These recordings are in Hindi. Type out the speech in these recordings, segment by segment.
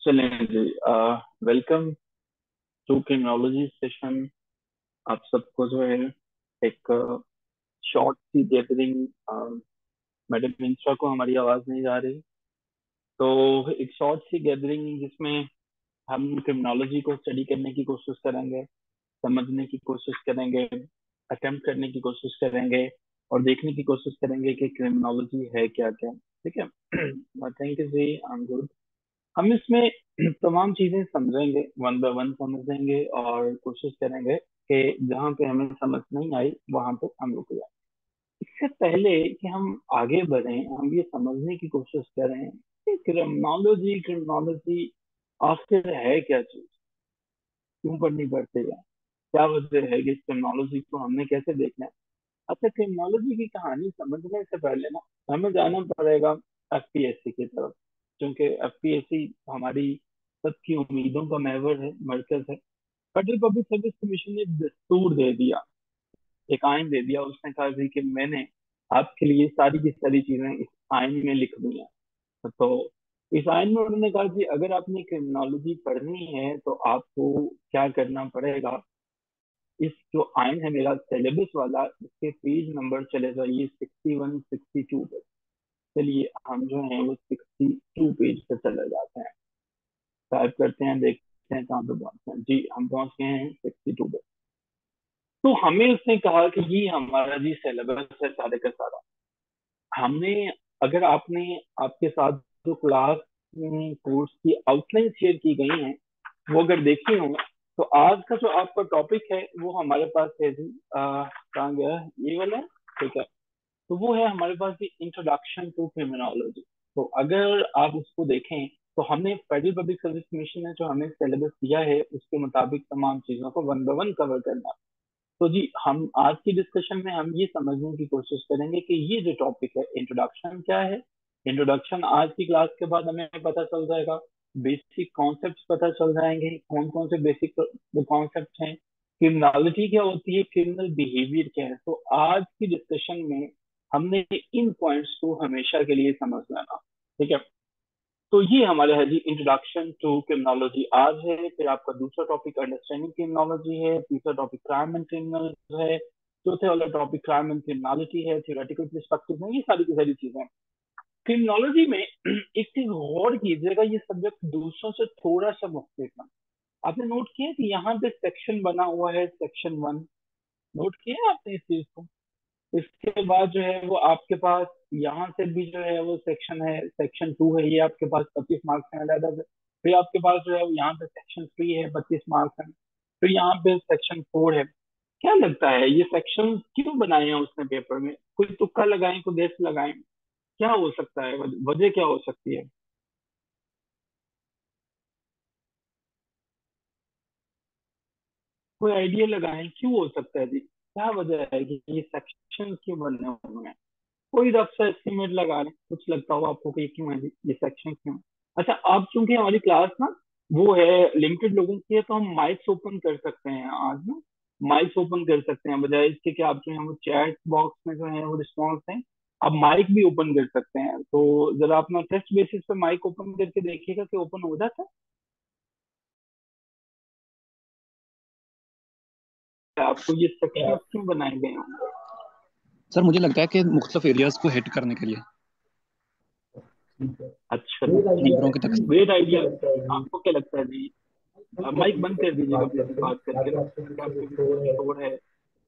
चलें जी। Welcome to criminology session. आप सबको जो है एक शॉर्ट सी गैदरिंग। मैडम मिंत्रा को हमारी आवाज नहीं जा रही, तो एक शॉर्ट सी गैदरिंग जिसमें हम क्रिमिनोलॉजी को स्टडी करने की कोशिश करेंगे, समझने की कोशिश करेंगे, अटेम्प्ट करने की कोशिश करेंगे और देखने की कोशिश करेंगे कि क्रिमिनोलॉजी है क्या क्या। ठीक है। थैंक यू जी, आई एम गुड। हम इसमें तमाम चीजें समझेंगे, वन बाय वन समझेंगे और कोशिश करेंगे कि जहाँ पे हमें समझ नहीं आई वहां पे हम रुक जाए। इससे पहले कि हम आगे बढ़ें, हम ये समझने की कोशिश करें कि क्रिमिनोलॉजी क्रिमिनोलॉजी आखिर है क्या चीज, क्यों पढ़नी पड़ती है, क्या वजह है कि इस क्रिमिनोलॉजी को हमने कैसे देखना है। अच्छा, क्रिमिनोलॉजी की कहानी समझने से पहले ना हमें जाना पड़ेगा एफपीएससी की तरफ, क्योंकि एफपीएससी हमारी सबकी उम्मीदों का महवर है, मरकज है। फेडरल पब्लिक सर्विस कमीशन ने एक दस्तूर दे दिया, एक आइन दे दिया। उसने कहा जी कि मैंने आपके लिए सारी की सारी चीजें इस आइन में लिख दी हैं। तो इस आइन में उन्होंने कहा कि अगर आपने क्रिमिनोलॉजी पढ़नी है तो आपको क्या करना पड़ेगा। इस जो आइन है मेरा सिलेबस वाला, इसके पेज नंबर चले जाइए 61 62 पे। चलिए हम जो है वो 62 पेज पे चले जाते हैं, टाइप करते हैं, देखते हैं कहाँ पे पहुंचते हैं। जी हम पहुंच गए हैं 62 पे। तो हमें उसने कहा कि ये हमारा जी सिलेबस है सारे का सारा। हमने, अगर आपने, आपके साथ जो क्लास कोर्स की आउटलाइन शेयर की गई है वो अगर देखी हो, तो आज का जो आपका टॉपिक है वो हमारे पास है जी, कहाँ गया, ये वाला है। ठीक है। तो वो है हमारे पास जी इंट्रोडक्शन टू क्रिमिनोलॉजी। तो अगर आप उसको देखें तो हमने फेडरल पब्लिक सर्विस कमीशन ने जो हमें सिलेबस दिया है उसके मुताबिक तमाम चीजों को वन बाय वन कवर करना है। तो जी हम आज की डिस्कशन में हम ये समझने की कोशिश करेंगे कि ये जो टॉपिक है इंट्रोडक्शन क्या है। इंट्रोडक्शन आज की क्लास के बाद हमें पता चल जाएगा, बेसिक कॉन्सेप्ट्स पता चल जाएंगे, कौन कौन से बेसिक कॉन्सेप्ट हैं, क्रिमिनलिटी क्या होती है, क्रिमिनल बिहेवियर क्या है। तो आज की डिस्कशन में हमने इन पॉइंट्स को हमेशा के लिए समझ लेना। ठीक है। तो ये हमारा है जी इंट्रोडक्शन टू क्रिमिनोलॉजी आज है। फिर आपका दूसरा टॉपिक अंडरस्टैंडिंग क्रिमिनोलॉजी है, तीसरा टॉपिक क्राइम एंड क्रिमिनल है, चौथे वाला टॉपिक क्राइम एंड क्रिमिनलिटी है, थियोरेटिकल पर्सपेक्टिव में, ये सारी की सारी चीजें हैं। क्रिमिनोलॉजी में एक चीज गौर कीजिएगा, ये सब्जेक्ट दूसरों से थोड़ा सा मुख्तलिफ है। आपने नोट किया कि यहाँ पे सेक्शन बना हुआ है, सेक्शन 1। नोट किया आपने इस चीज को। इसके बाद जो है वो आपके पास यहाँ से भी जो है वो सेक्शन है, सेक्शन 2 है, ये आपके पास 25 मार्क्स हैं अलग। फिर आपके पास जो है वो यहाँ पे सेक्शन 3 है, 25 मार्क्स हैं। फिर यहाँ पे सेक्शन 4 है। क्या लगता है ये सेक्शन क्यों बनाए हैं उसने पेपर में? कोई तुक्का लगाएं, कोई गेस लगाएं, क्या हो सकता है, वजह क्या हो सकती है? कोई आइडिया लगाएं, क्यों हो सकता है जी, क्या वजह है कि ये सेक्शन क्यों बने हुए हैं? कोई रफ सा एस्टिमेट लगा लें, कुछ लगता हो आपको कि ये क्यों है जी, ये सेक्शन क्यों है? अच्छा, अब चूंकि हमारी क्लास ना वो है लिमिटेड लोगों की है, तो हम माइक्स ओपन कर सकते हैं आज ना। माइक्स ओपन कर सकते हैं, बजाय इसके कि आप जो है वो चैट बॉक्स में जो है वो रिस्पॉन्स दें, आप माइक भी ओपन कर सकते हैं। तो जरा अपना टेस्ट बेसिस पे माइक ओपन करके देखिएगा कि ओपन हो जाता है। आपको ये सेक्शन क्यों बनाए गए हैं? सर मुझे लगता है कि मुख्तलिफ एरियाज को हिट करने के लिए अच्छा खबरों की जी, तक। Great idea. आपको क्या लगता है जी? माइक बंद कर दीजिएगा प्लीज बात करके ना, ताकि आपके पीछे जो शोर है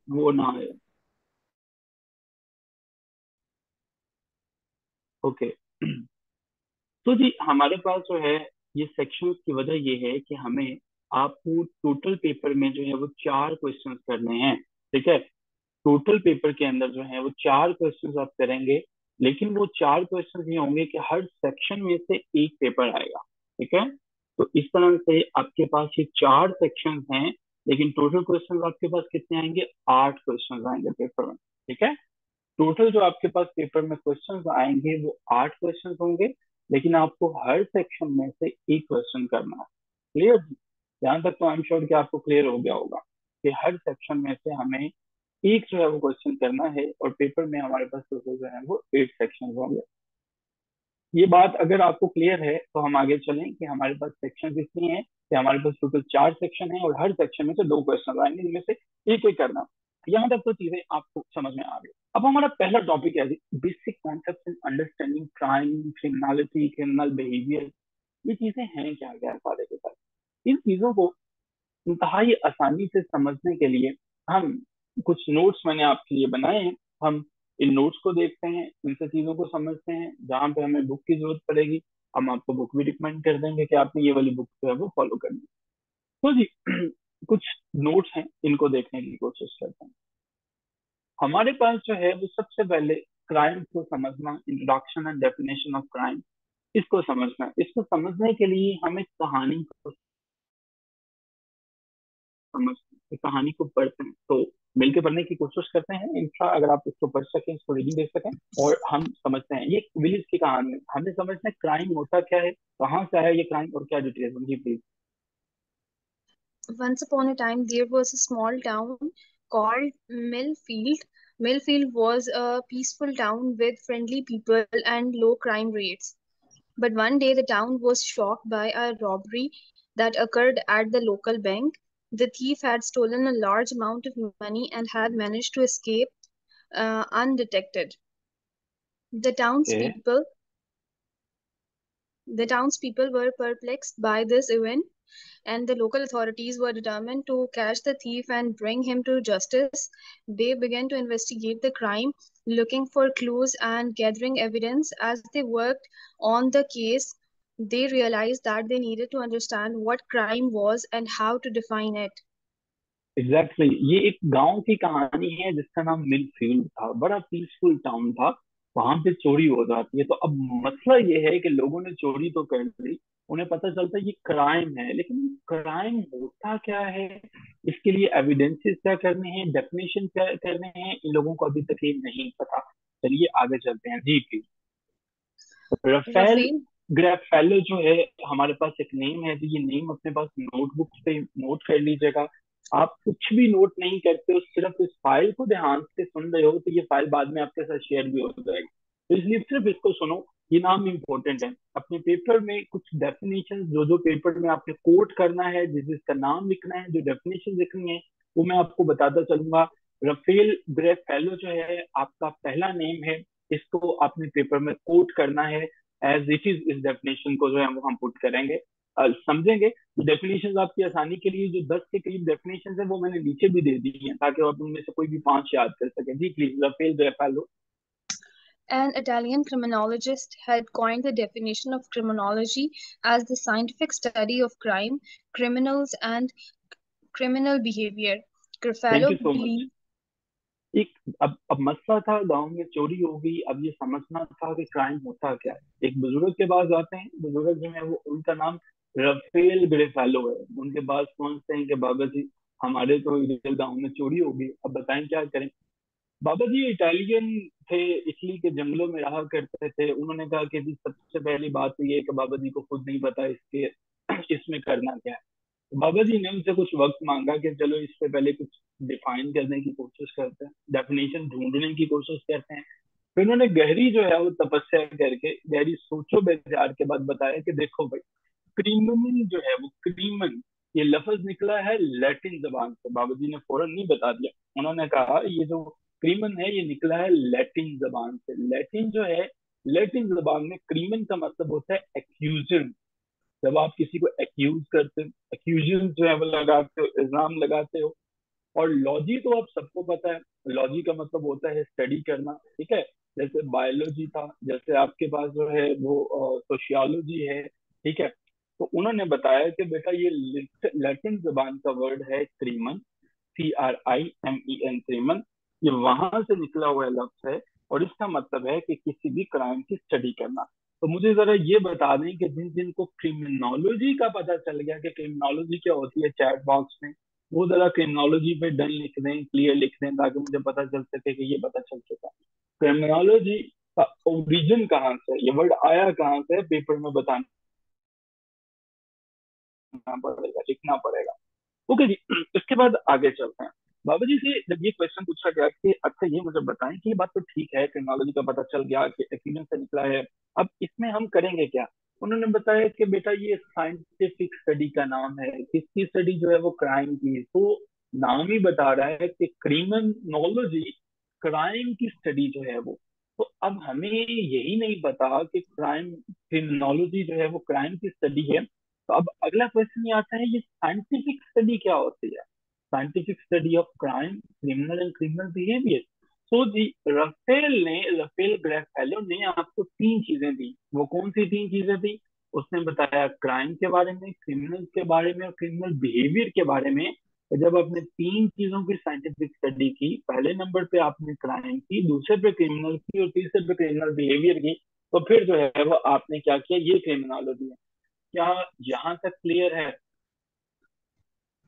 वो ना आए। ओके। तो जी हमारे पास जो है ये सेक्शन की वजह ये है कि हमें आपको टोटल पेपर में जो है वो 4 क्वेश्चंस करने हैं। ठीक है। टोटल पेपर के अंदर जो है वो 4 क्वेश्चंस आप करेंगे, लेकिन वो 4 क्वेश्चंस ये होंगे कि हर सेक्शन में से एक पेपर आएगा। ठीक है। तो इस तरह से आपके पास ये 4 सेक्शंस हैं, लेकिन टोटल क्वेश्चंस आपके पास कितने आएंगे? 8 क्वेश्चंस आएंगे पेपर में। ठीक है। टोटल जो आपके पास पेपर में क्वेश्चंस आएंगे वो 8 क्वेश्चंस होंगे, लेकिन आपको हर सेक्शन में से एक क्वेश्चन करना है। क्लियर? यहाँ तक तो आई एम श्योर कि आपको क्लियर हो गया होगा कि हर सेक्शन में से हमें एक जो है वो क्वेश्चन करना है, और पेपर में हमारे पास टोटल जो है वो 8 सेक्शन होंगे। ये बात अगर आपको क्लियर है तो हम आगे चलें कि हमारे पास सेक्शन कितनी है, कि हमारे पास टोटल 4 सेक्शन है और हर सेक्शन में से 2 क्वेश्चन आएंगे, जिनमें से एक एक करना। यहाँ तक तो चीजें आपको समझ में आ गई। अब हमारा पहला टॉपिक है basic concept in understanding crime, criminality, criminal behaviour. ये चीजें हैं क्या क्या सारे के साथ। इन चीजों को इंतहाई आसानी से समझने के लिए हम कुछ नोट्स मैंने आपके लिए बनाए हैं। हम इन नोट्स को देखते हैं, इन सब चीजों को समझते हैं। जहाँ पे हमें बुक की जरूरत पड़ेगी हम आपको बुक भी रिकमेंड कर देंगे कि आपने ये वाली बुक जो है वो फॉलो करनी है। तो जी कुछ नोट्स हैं, इनको देखने की कोशिश करते हैं। हमारे पास जो है वो सबसे पहले क्राइम को समझना, introduction and definition of crime, इसको समझना है। इसको समझने के लिए हम एक कहानी को समझते हैं, एक कहानी को पढ़ते हैं। तो मिलकर पढ़ने की कोशिश करते हैं इंफ्रा, अगर आप इसको पढ़ सकें, इसको रीडिंग देख सकें और हम समझते हैं। ये विलेज की कहानी है, हमें समझना है क्राइम होता क्या है, कहाँ से आया ये क्राइम और क्या डिटेल्स उनकी, please. Once upon a time, there was a small town called Millfield. Millfield was a peaceful town with friendly people and low crime rates. But one day, the town was shocked by a robbery that occurred at the local bank. The thief had stolen a large amount of money and had managed to escape undetected. The okay. townspeople the townspeople were perplexed by this event, and the local authorities were determined to catch the thief and bring him to justice. They began to investigate the crime, looking for clues and gathering evidence. As they worked on the case, they realized that they needed to understand what crime was and how to define it. Exactly ये एक गांव की कहानी है जिसका नाम मिलफील्ड था। बड़ा पीसफुल टाउन था, वहां पे चोरी हो जाती है। तो अब मसला ये है कि लोगों ने चोरी तो कर ली, उन्हें पता चलता है ये क्राइम है, लेकिन क्राइम होता क्या है, इसके लिए एविडेंसेस क्या करने हैं, डेफिनेशन क्या करने हैं, इन लोगों को अभी तक ये नहीं पता। चलिए आगे चलते हैं जी प्लीज। राफेल Rafael ग्रेफेलो जो है, हमारे पास एक नेम है, तो ये नेम अपने पास नोटबुक पे नोट कर लीजिएगा। आप कुछ भी नोट नहीं करते हो, सिर्फ इस फाइल को ध्यान से सुन रहे हो, तो ये फाइल बाद में आपके साथ शेयर भी हो जाएगी। तो इसलिए सिर्फ इसको सुनो, ये नाम इंपॉर्टेंट है। अपने पेपर में कुछ डेफिनेशन, जो जो पेपर में आपने कोट करना है, जिस जिसका नाम लिखना है, जो डेफिनेशन लिखनी है, वो मैं आपको बताता चलूंगा। रफेल ग्रेफेलो जो है आपका पहला नेम है, इसको आपने पेपर में कोट करना है एज इट इज। इस डेफिनेशन को जो है वो हम पुट करेंगे, समझेंगे। डेफिनेशन आपकी आसानी के लिए जो 10 के करीब डेफिनेशन है वो मैंने नीचे भी दे दी है, ताकि आप उनमें से कोई भी 5 याद कर सकें। जी please, Raffaele Garofalo. An Italian criminologist had coined the definition of criminology as the scientific study of crime, criminals, and criminal behavior. Thank Gruffalo you so much. believed एक अब मसला था, गांव में चोरी हो गई, अब ये समझना था कि क्राइम होता क्या है। एक बुजुर्ग के पास जाते हैं, बुजुर्ग जो है वो, उनका नाम रफेल ग्रेफेलो है। उनके पास पहुंचते हैं कि बाबा जी हमारे तो इधर गांव में चोरी हो गई, अब बताएं क्या करें। बाबा जी इटालियन थे, इटली के जंगलों में रहा करते थे। उन्होंने कहा कि जी सबसे पहली बात तो ये है कि बाबा जी को खुद नहीं पता इसके इसमें करना क्या है। बाबा जी ने उनसे कुछ वक्त मांगा कि चलो इससे पहले कुछ डिफाइन करने की कोशिश करते हैं, डेफिनेशन ढूंढने की कोशिश करते हैं। फिर उन्होंने गहरी जो है वो तपस्या करके, गहरी सोचो विचार के बाद बताया कि देखो भाई, क्रीमन जो है वो, क्रीमन ये लफ्ज निकला है लैटिन जबान से। बाबा जी ने फौरन नहीं बता दिया, उन्होंने कहा ये जो क्रीमन है ये निकला है लैटिन जबान से। लैटिन जो है, लैटिन जबान में क्रीमन का मतलब होता है एक्यूजन। जब आप किसी को एक्यूज करते हो, एक्यूजन जो है वो लगाते हो, इल्जाम लगाते हो। और लॉजी तो आप सबको पता है, लॉजी का मतलब होता है स्टडी करना, ठीक है। जैसे बायोलॉजी था, जैसे आपके पास जो है वो सोशियोलॉजी है, ठीक है। तो उन्होंने बताया कि बेटा ये लैटिन जबान का वर्ड है क्रीमन, CRIMEN, क्रीमन। ये वहां से निकला हुआ लफ्ज है और इसका मतलब है कि किसी भी क्राइम की स्टडी करना। तो मुझे जरा ये बता दें कि जिन जिनको क्रिमिनोलॉजी का पता चल गया कि क्रिमिनोलॉजी क्या होती है, चैट बॉक्स में वो जरा क्रिमिनोलॉजी पे डन लिख दें, क्लियर लिख दें, ताकि मुझे पता चल सके कि ये पता चल चुका है क्रिमिनोलॉजी का ओरिजिन कहाँ से है, ये वर्ड आया कहाँ से है, पेपर में बताना पड़ेगा, लिखना पड़ेगा। ओके जी, इसके बाद आगे चलते हैं। बाबा जी से जब ये क्वेश्चन पूछा गया कि अच्छा ये मुझे बताएं कि ये बात तो ठीक है, क्रिमिनोलॉजी का पता चल गया कि एक्सीडेंट से निकला है, अब इसमें हम करेंगे क्या? उन्होंने बताया कि बेटा ये साइंटिफिक स्टडी का नाम है। किसकी स्टडी? जो है वो क्राइम की। तो नाम ही बता रहा है कि क्रिमिनोलॉजी, क्राइम की स्टडी जो है वो। तो अब हमें यही नहीं पता कि क्रिमिनोलॉजी जो है वो क्राइम की स्टडी है। तो अब अगला क्वेश्चन ये आता है, ये साइंटिफिक स्टडी क्या होती है? Scientific study of crime, criminal and criminal behaviour. तो जी, रफेल ग्रेफेलो ने आपको तीन चीजें दी। वो कौन सी तीन चीजें दी? उसने बताया क्राइम के बारे में, क्रिमिनल के बारे में और क्रिमिनल बिहेवियर के बारे में। तो जब आपने तीन चीजों की साइंटिफिक स्टडी की, पहले नंबर पे आपने क्राइम की, दूसरे पे क्रिमिनल की और तीसरे पे क्रिमिनल बिहेवियर की, तो फिर जो है वो आपने क्या किया? ये क्रिमिनोलॉजी है। क्या यहाँ तक क्लियर है?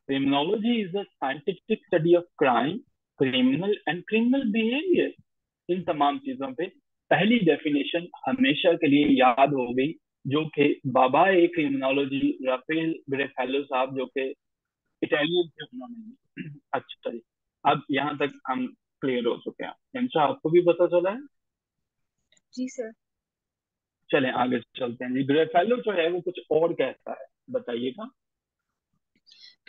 Criminology is the scientific study of crime, criminal and criminal behavior। इन तमाम चीजों पे पहली डेफिनेशन हमेशा के लिए याद हो गई, जो कि बाबा ए क्रिमिनोलॉजी राफेल ग्रेफेलो साहब, जो कि इटालियन थे, उन्होंने दी। अच्छा जी, अब यहाँ तक हम क्लियर हो चुके हैं। इंशा आपको भी पता चला है? जी सर। चलें आगे चलते हैं जी। ग्रेफेलो जो है वो कुछ और कहता है, बताइएगा।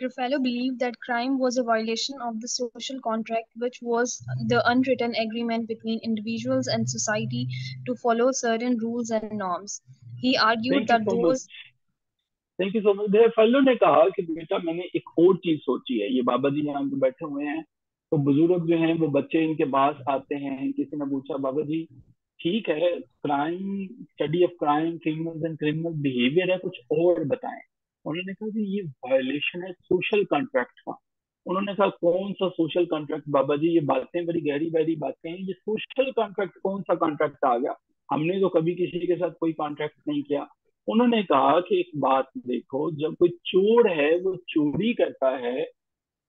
Gruffalo believed that crime was a violation of the social contract, which was the unwritten agreement between individuals and society to follow certain rules and norms. He argued thank you that so much. those thank you so much. Garofalo ने कहा कि बेटा मैंने एक और चीज सोची है। ये बाबा जी यहाँ पे बैठे हुए हैं, तो बुजुर्ग जो हैं वो बच्चे इनके पास आते हैं। किसी ने पूछा बाबा जी ठीक है, crime, study of crime, criminal and criminal behaviour है, कुछ और बताएं। उन्होंने कहा कि ये वायलेशन है सोशल कॉन्ट्रैक्ट का। उन्होंने कहा कौन सा सोशल कॉन्ट्रैक्ट बाबा जी? ये बातें बड़ी गहरी गहरी बातें हैं, ये सोशल कॉन्ट्रैक्ट कौन सा कॉन्ट्रैक्ट आ गया? हमने तो कभी किसी के साथ कोई कॉन्ट्रैक्ट नहीं किया। उन्होंने कहा कि एक बात देखो, जब कोई चोर है वो चोरी करता है,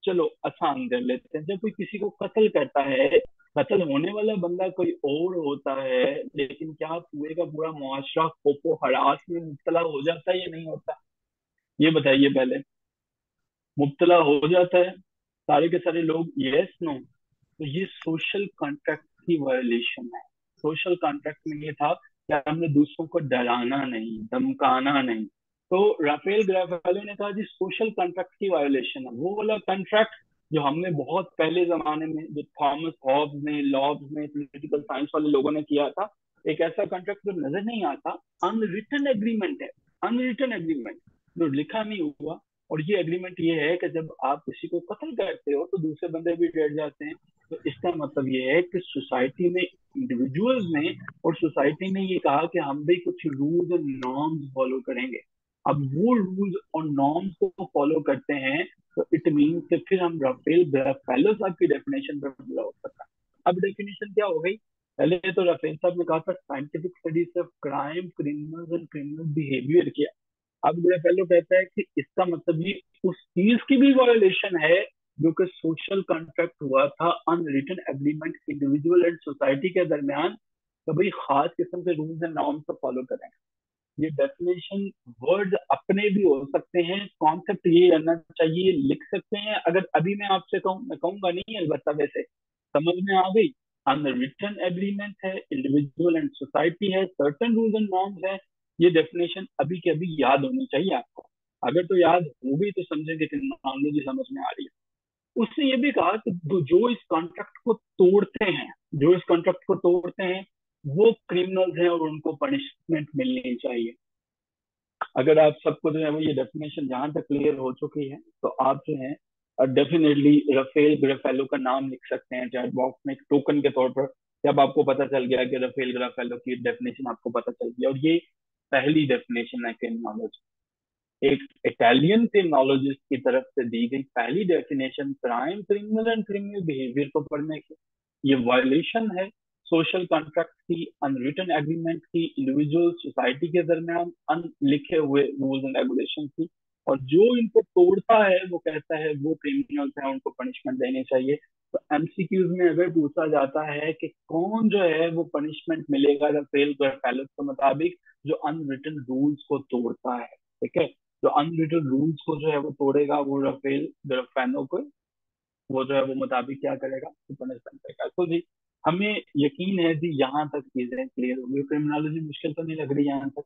चलो आसान कर लेते हैं। जब कोई किसी को कत्ल करता है, कत्ल होने वाला बंदा कोई और होता है, लेकिन क्या पूरे का पूरा मुआशरा खोपो हरास में मुब्तला हो जाता है या नहीं होता? ये बताइए पहले। मुब्तला हो जाता है सारे के सारे लोग, यस नो? तो ये सोशल कॉन्ट्रैक्ट की वायलेशन है। सोशल कॉन्ट्रैक्ट में ये था कि हमने दूसरों को डराना नहीं, धमकाना नहीं। तो राफेल ग्राफेलो ने कहा जी सोशल कॉन्ट्रैक्ट की वायलेशन है वो वाला कॉन्ट्रैक्ट जो हमने बहुत पहले जमाने में, जो थॉमस हॉब्स ने, लॉब्स ने, पॉलिटिकल साइंस वाले लोगों ने किया था। एक ऐसा कॉन्ट्रैक्ट जो नजर नहीं आता, अनरिटन एग्रीमेंट है। अनरिटन एग्रीमेंट जो लिखा नहीं हुआ। और ये एग्रीमेंट ये है कि जब आप किसी को कत्ल करते हो तो दूसरे बंदे भी डर जाते हैं। तो इसका मतलब ये है कि सोसाइटी में, इंडिविजुअल्स ने और सोसाइटी ने ये कहा कि हम भी कुछ रूल्स और नॉर्म्स फॉलो करेंगे। अब वो रूल्स और नॉर्म्स को फॉलो करते हैं, तो इट मीन कि फिर हम राफेल ग्राफेलो साहब की डेफिनेशन पर पूरा हो सकता है। अब डेफिनेशन क्या हो गई? पहले तो राफेल साहब ने कहा था scientific studies of crime, criminals and criminal behaviour किया। अब ग्रेफेलो कहता है कि इसका मतलब ये उस चीज की भी वायोलेशन है जो कि सोशल कॉन्ट्रैक्ट हुआ था, unwritten agreement individual and society के दरमियान, तो भाई खास किस्म के रूल्स एंड नॉर्म्स को फॉलो करें। ये डेफिनेशन वर्ड अपने भी हो सकते हैं, कॉन्सेप्ट ये रहना चाहिए, लिख सकते हैं। अगर अभी मैं आपसे कहूँ, मैं कहूंगा नहीं अलबत्ता, वैसे समझ में आ गई। अनरिटन एग्रीमेंट है, इंडिविजुअल एंड सोसाइटी है, सर्टेन रूल्स एंड नॉर्म्स है। ये डेफिनेशन अभी के अभी याद होनी चाहिए आपको। अगर तो याद हो गई तो समझेंगे कि टेक्नोलॉजी समझ में आ रही है। उसने ये भी कहा कि जो इस कॉन्ट्रैक्ट को तोड़ते हैं, जो इस कॉन्ट्रैक्ट को तोड़ते हैं वो क्रिमिनल्स हैं और उनको पनिशमेंट मिलनी चाहिए। अगर आप सबको जो है वो ये डेफिनेशन जहां तक क्लियर हो चुकी है, तो आप जो है डेफिनेटली रफेल ग्राफेलो का नाम लिख सकते हैं चैट बॉक्स में एक टोकन के तौर पर। जब आपको पता चल गया कि रफेल ग्राफेलो की डेफिनेशन आपको पता चल गया, और ये पहली डेफिनेशन है क्रिमिनोलॉजी, एक इटालियन क्रिमिनोलॉजिस्ट की तरफ से दी गई पहली definition crime, criminal and criminal behaviour को पढ़ने की। ये वायलेशन है सोशल कॉन्ट्रैक्ट की, अनरिटन एग्रीमेंट की, इंडिविजुअल सोसाइटी के दरमियान अनलिखे हुए रूल्स एंड रेगुलेशन की। और जो इनको तोड़ता है वो कहता है वो क्रिमिनल्स हैं, उनको पनिशमेंट देनी चाहिए। तो एमसीक्यूज में अगर पूछा जाता है कि कौन जो है वो पनिशमेंट मिलेगा रफेल ग्राफेलो के मुताबिक, जो अनरिटन रूल्स को तोड़ता है, ठीक है, जो अनरिटन रूल्स को जो है वो तोड़ेगा, वो रफेल ग्राफेलो को वो जो है वो मुताबिक क्या करेगा, तो पनिशमेंट करेगा। तो जी हमें यकीन है जी यहाँ तक चीजें क्लियर होगी। क्रिमिनोलॉजी मुश्किल तो नहीं लग रही यहाँ तक?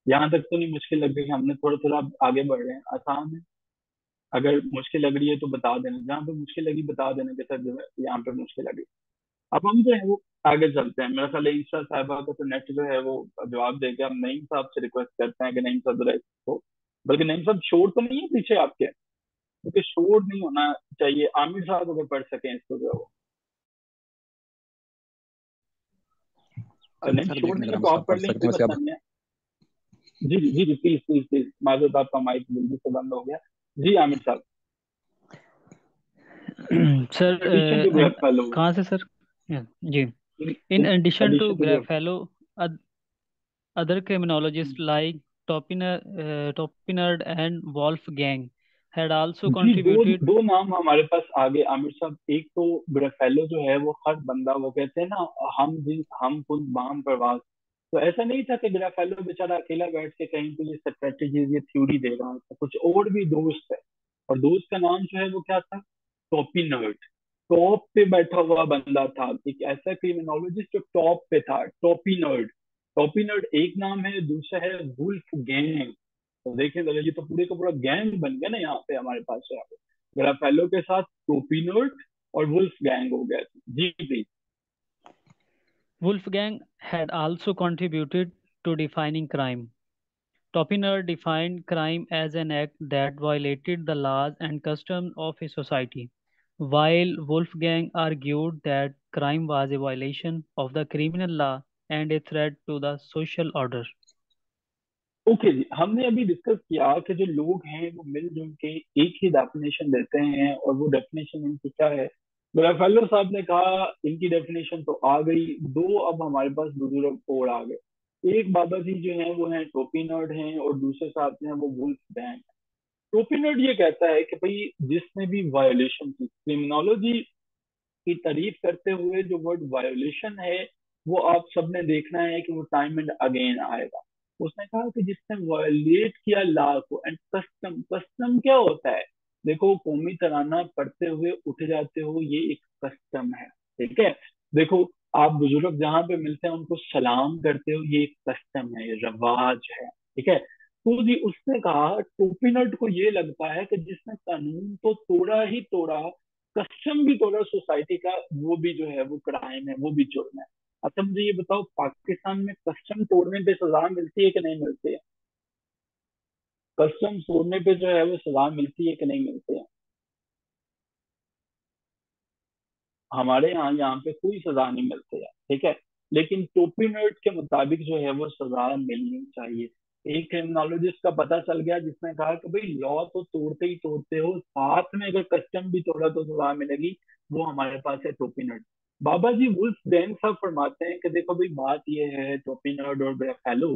यहाँ तक तो नहीं मुश्किल लग रही? हमने थोड़ा थोड़ा आगे बढ़ रहे हैं, आसान है। अगर मुश्किल लग रही है तो बता देना, जहाँ पे मुश्किल लगी बता देना कि सर जो है यहाँ पे मुश्किल लगी। अब हम जो है वो आगे चलते हैं। मेरा ख्याल है इंस्टा साहिबा का तो नेट जो है वो जवाब देके हम नईम साहब से रिक्वेस्ट करते हैं कि नईम साहब जरा इसको, बल्कि नईम साहब शोर तो नहीं है पीछे आपके? क्योंकि शोर नहीं होना चाहिए। आमिर साहब अगर पढ़ सकें इसको जो है वो, नहीं सर शोर देखने नहीं जरा है तो मुझसे, आप आप पढ़ पढ़ लें, सकते कोई हैं वैसे मसला अब। नहीं है। जी जी जी जी प्लीज प्लीज प्लीज, माजूद आपका माइक जल्दी से बंद हो गया। जी आमिर साहब। Sir addition to Garofalo, कहाँ से सर? जी। In In in addition to addition to Garofalo, Grafalo, other criminologists like Topinard and Wolfgang had also जी दो contributed. दो नाम हमारे पास आगे आमिर साहब। एक तो ग्रेफेलो जो है वो हर बंदा, वो कहते हैं ना हम खुद बाम प्रवास, तो ऐसा नहीं था कि ग्रेफेलो बेचारा अकेला बैठ के कहीं पे ये स्ट्रेटेजीज ये थ्योरी दे रहा था, कुछ और भी दोस्त है। और दोस्त का नाम जो है वो क्या था? टॉपिनर्ड। टॉप पे बैठा हुआ बंदा था, एक ऐसा क्रिमिनोलॉजिस्ट जो टॉप पे था, टॉपिनर्ड। टॉपिनर्ड एक नाम है, दूसरा है वुल्फ गैंग। तो देखिए जरा, ये तो पूरे का पूरा गैंग बन गया ना यहाँ पे हमारे पास। यहाँ पे ग्राफेलो के साथ टोपिनोट और वुल्फ गैंग हो गया। जी please. Wolfgang had also contributed to defining crime. Topiner defined crime as an act that violated the laws and customs of a society, while Wolfgang argued that crime was a violation of the criminal law and a threat to the social order. Okay जी, हमने अभी डिस्कस किया कि जो लोग हैं वो मिलजुल के एक ही डेफिनेशन देते हैं, और वो डेफिनेशन इनकी क्या है? ग्राफेलो साहब ने कहा इनकी डेफिनेशन तो आ गई, दो अब हमारे पास बुजुर्ग और आ गए। एक बाबा जी जो हैं वो हैं टोपिनर्ड हैं, और दूसरे साहब जो हैं वो वुल्फ गैंग। टोपिनर्ड ये कहता है कि भाई जिसने भी वायोलेशन की, क्रिमिनोलॉजी की तारीफ करते हुए जो वर्ड वायोलेशन है वो आप सबने देखना है कि वो टाइम एंड अगेन आएगा। उसने कहा कि जिसने वायोलेट किया लॉ को एंड कस्टम, कस्टम क्या होता है? देखो कौमी तराना पढ़ते हुए उठ जाते हो, ये एक कस्टम है, ठीक है। देखो आप बुजुर्ग जहां पे मिलते हैं उनको सलाम करते हो, ये एक कस्टम है, ये रवाज है, ठीक है। तो जी उसने कहा टोपीनट को ये लगता है कि जिसने कानून तो तोड़ा ही तोड़ा, कस्टम भी तोड़ा सोसाइटी का, वो भी जो है वो क्राइम है, वो भी जुर्म है। अच्छा मुझे ये बताओ, पाकिस्तान में कस्टम तोड़ने पे सजा मिलती है कि नहीं मिलती है? कस्टम तोड़ने पे जो है वो सजा मिलती है कि नहीं मिलती है? हमारे यहाँ पे कोई सजा नहीं मिलती है, ठीक है। लेकिन टोपीनट के मुताबिक जो है वो सजा मिलनी चाहिए। एक क्रिमिनोलॉजिस्ट का पता चल गया जिसने कहा कि भाई लॉ तो तोड़ते ही तोड़ते हो, साथ में अगर कस्टम भी तोड़ा तो सजा मिलेगी, वो हमारे पास है टोपीनट। बाबा जी वुल्फ गैंग साहब फरमाते हैं कि देखो भाई बात ये है, टोपीनट और ग्रेफेलो,